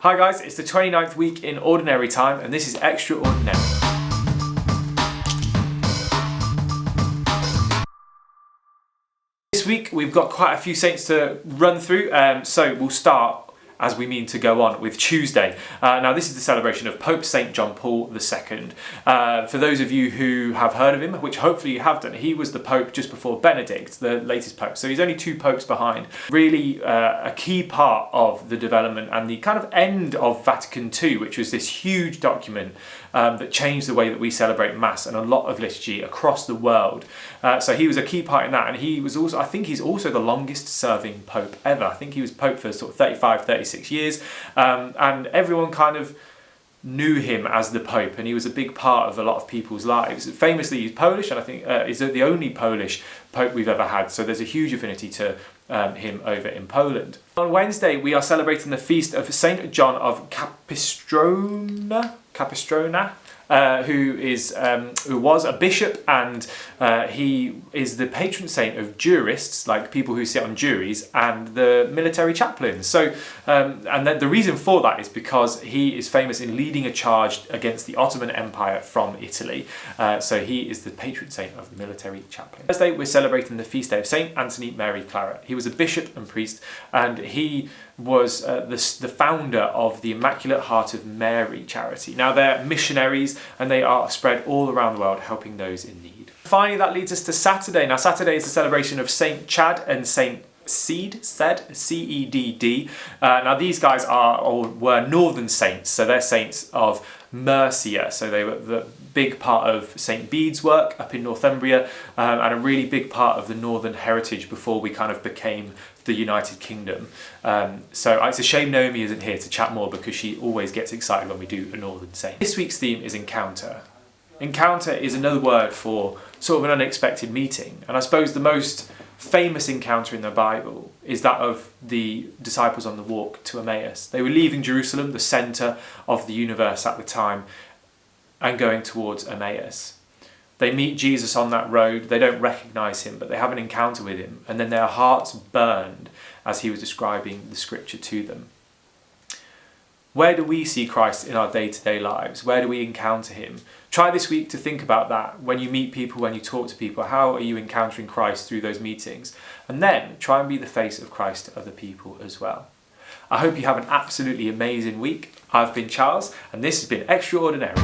Hi guys, it's the 29th week in Ordinary Time and this is Extra-ordinary. This week we've got quite a few saints to run through, so we'll start as we mean to go on with Tuesday. Now this is the celebration of Pope St. John Paul II. For those of you who have heard of him, which hopefully you have done, he was the Pope just before Benedict, the latest Pope. So he's only 2 popes behind. Really a key part of the development and the kind of end of Vatican II, which was this huge document that changed the way that we celebrate Mass and a lot of liturgy across the world. So he was a key part in that, and he was also, I think he's also the longest serving Pope ever. I think he was Pope for sort of 35, 36 years, and everyone kind of knew him as the Pope, and he was a big part of a lot of people's lives. Famously, he's Polish, and I think is the only Polish Pope we've ever had, so there's a huge affinity to him over in Poland. On Wednesday, we are celebrating the feast of St. John of Capistrano, who was a bishop, and he is the patron saint of jurists, like people who sit on juries, and the military chaplains. So, and the reason for that is because he is famous in leading a charge against the Ottoman Empire from Italy. So he is the patron saint of the military chaplains. Thursday, we're celebrating the feast day of Saint Anthony Mary Claret. He was a bishop and priest, and he was the founder of the Immaculate Heart of Mary charity. Now they're missionaries and they are spread all around the world helping those in need. Finally, that leads us to Saturday. Now Saturday is the celebration of Saint Chad and Saint Cedd, C-E-D-D. Now these guys were northern saints, so they're saints of Mercia. So they were the big part of St. Bede's work up in Northumbria, and a really big part of the northern heritage before we kind of became the United Kingdom. So it's a shame Naomi isn't here to chat more, because she always gets excited when we do a northern saint. This week's theme is encounter. Encounter is another word for sort of an unexpected meeting, and I suppose the most famous encounter in the Bible is that of the disciples on the walk to Emmaus. They were leaving Jerusalem, the centre of the universe at the time, and going towards Emmaus. They meet Jesus on that road, they don't recognise him, but they have an encounter with him, and then their hearts burned as he was describing the scripture to them. Where do we see Christ in our day-to-day lives? Where do we encounter him? Try this week to think about that. When you meet people, when you talk to people, how are you encountering Christ through those meetings? And then try and be the face of Christ to other people as well. I hope you have an absolutely amazing week. I've been Charles, and this has been Extraordinary.